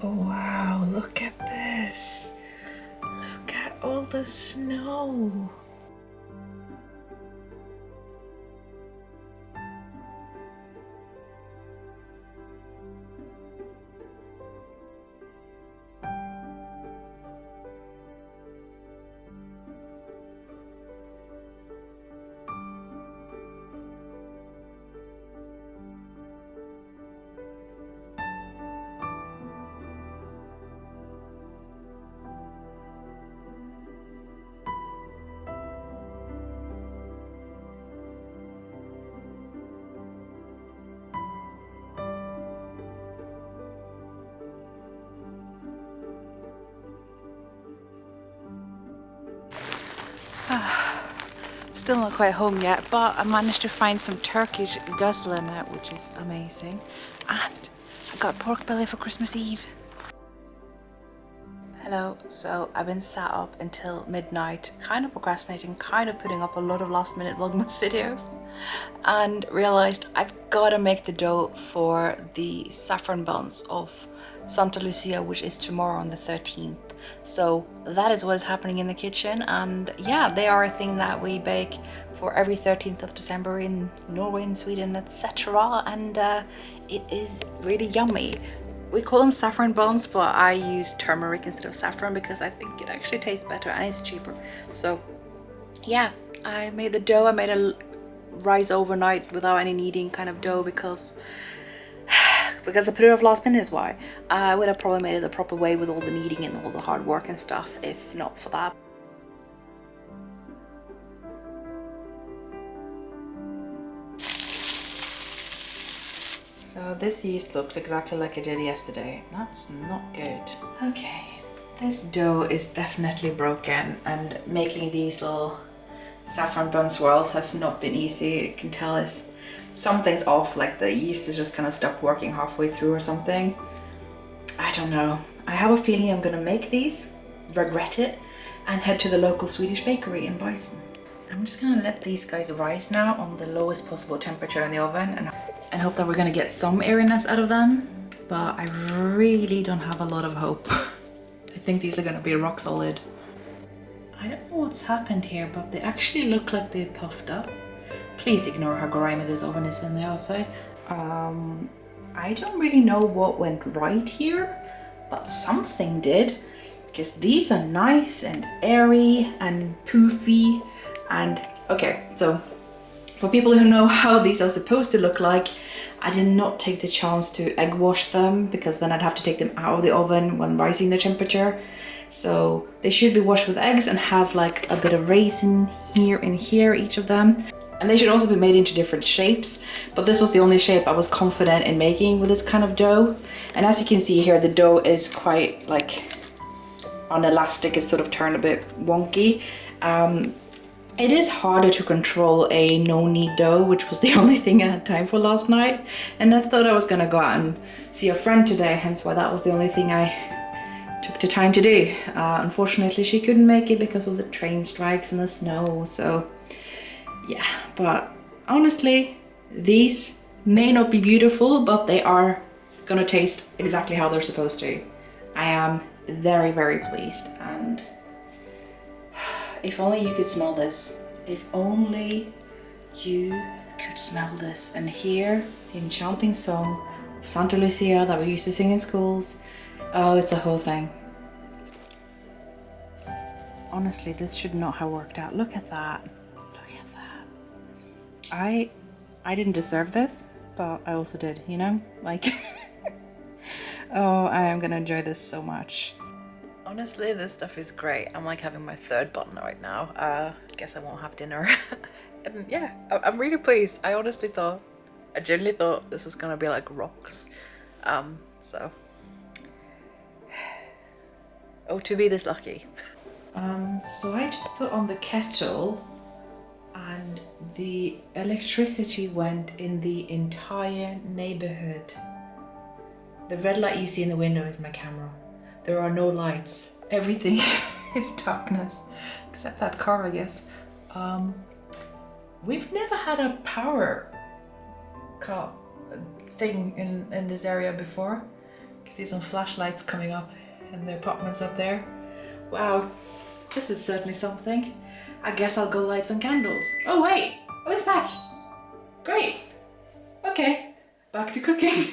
Oh wow, look at this. Look at all the snow. Still not quite home yet, but I managed to find some Turkish gazla now, which is amazing. And I got pork belly for Christmas Eve. Hello, so I've been sat up until midnight, kind of procrastinating, kind of putting up a lot of last minute Vlogmas videos, and realized I've got to make the dough for the saffron buns of Santa Lucia, which is tomorrow on the 13th. So that is what is happening in the kitchen, and yeah, they are a thing that we bake for every 13th of December in Norway and Sweden, etc. And it is really yummy. We call them saffron buns, but I use turmeric instead of saffron because I think it actually tastes better and it's cheaper. So yeah, I made the dough. I made a rise overnight without any kneading kind of dough because I put it off last minute is why. I would have probably made it the proper way with all the kneading and all the hard work and stuff if not for that. So this yeast looks exactly like it did yesterday. That's not good. Okay, this dough is definitely broken, and making these little saffron bun swirls has not been easy. You can tell something's off, like the yeast has just kind of stopped working halfway through or something. I don't know. I have a feeling I'm gonna make these, regret it, and head to the local Swedish bakery and buy some. I'm just gonna let these guys rise now on the lowest possible temperature in the oven and hope that we're gonna get some airiness out of them, but I really don't have a lot of hope. I think these are gonna be rock solid. I don't know what's happened here, but they actually look like they puffed up. Please ignore how grimy this oven is on the outside. I don't really know what went right here, but something did, because these are nice and airy and poofy. And okay, so for people who know how these are supposed to look like, I did not take the chance to egg wash them because then I'd have to take them out of the oven when rising the temperature. So they should be washed with eggs and have like a bit of raisin here and here, each of them. And they should also be made into different shapes, but this was the only shape I was confident in making with this kind of dough. And as you can see here, the dough is quite like unelastic, it's sort of turned a bit wonky. It is harder to control a no-knead dough, which was the only thing I had time for last night. And I thought I was gonna go out and see a friend today, hence why that was the only thing I took the time to do. Unfortunately, she couldn't make it because of the train strikes and the snow, so yeah. But honestly, these may not be beautiful, but they are gonna taste exactly how they're supposed to. I am very, very pleased, and if only you could smell this. If only you could smell this and hear the enchanting song of Santa Lucia that we used to sing in schools. Oh, it's a whole thing. Honestly, this should not have worked out. Look at that. Look at that. I didn't deserve this, but I also did, you know? Like, oh, I am gonna enjoy this so much. Honestly, this stuff is great. I'm like having my third bun right now. Guess I won't have dinner. And yeah, I'm really pleased. I genuinely thought this was gonna be like rocks. So, oh, to be this lucky. So I just put on the kettle and the electricity went in the entire neighborhood. The red light you see in the window is my camera. There are no lights. Everything is darkness, except that car, I guess. We've never had a power cut thing in this area before, See some flashlights coming up in the apartments up there. Wow, this is certainly something. I guess I'll go light some candles. Oh wait, oh it's back. Great. Okay, back to cooking.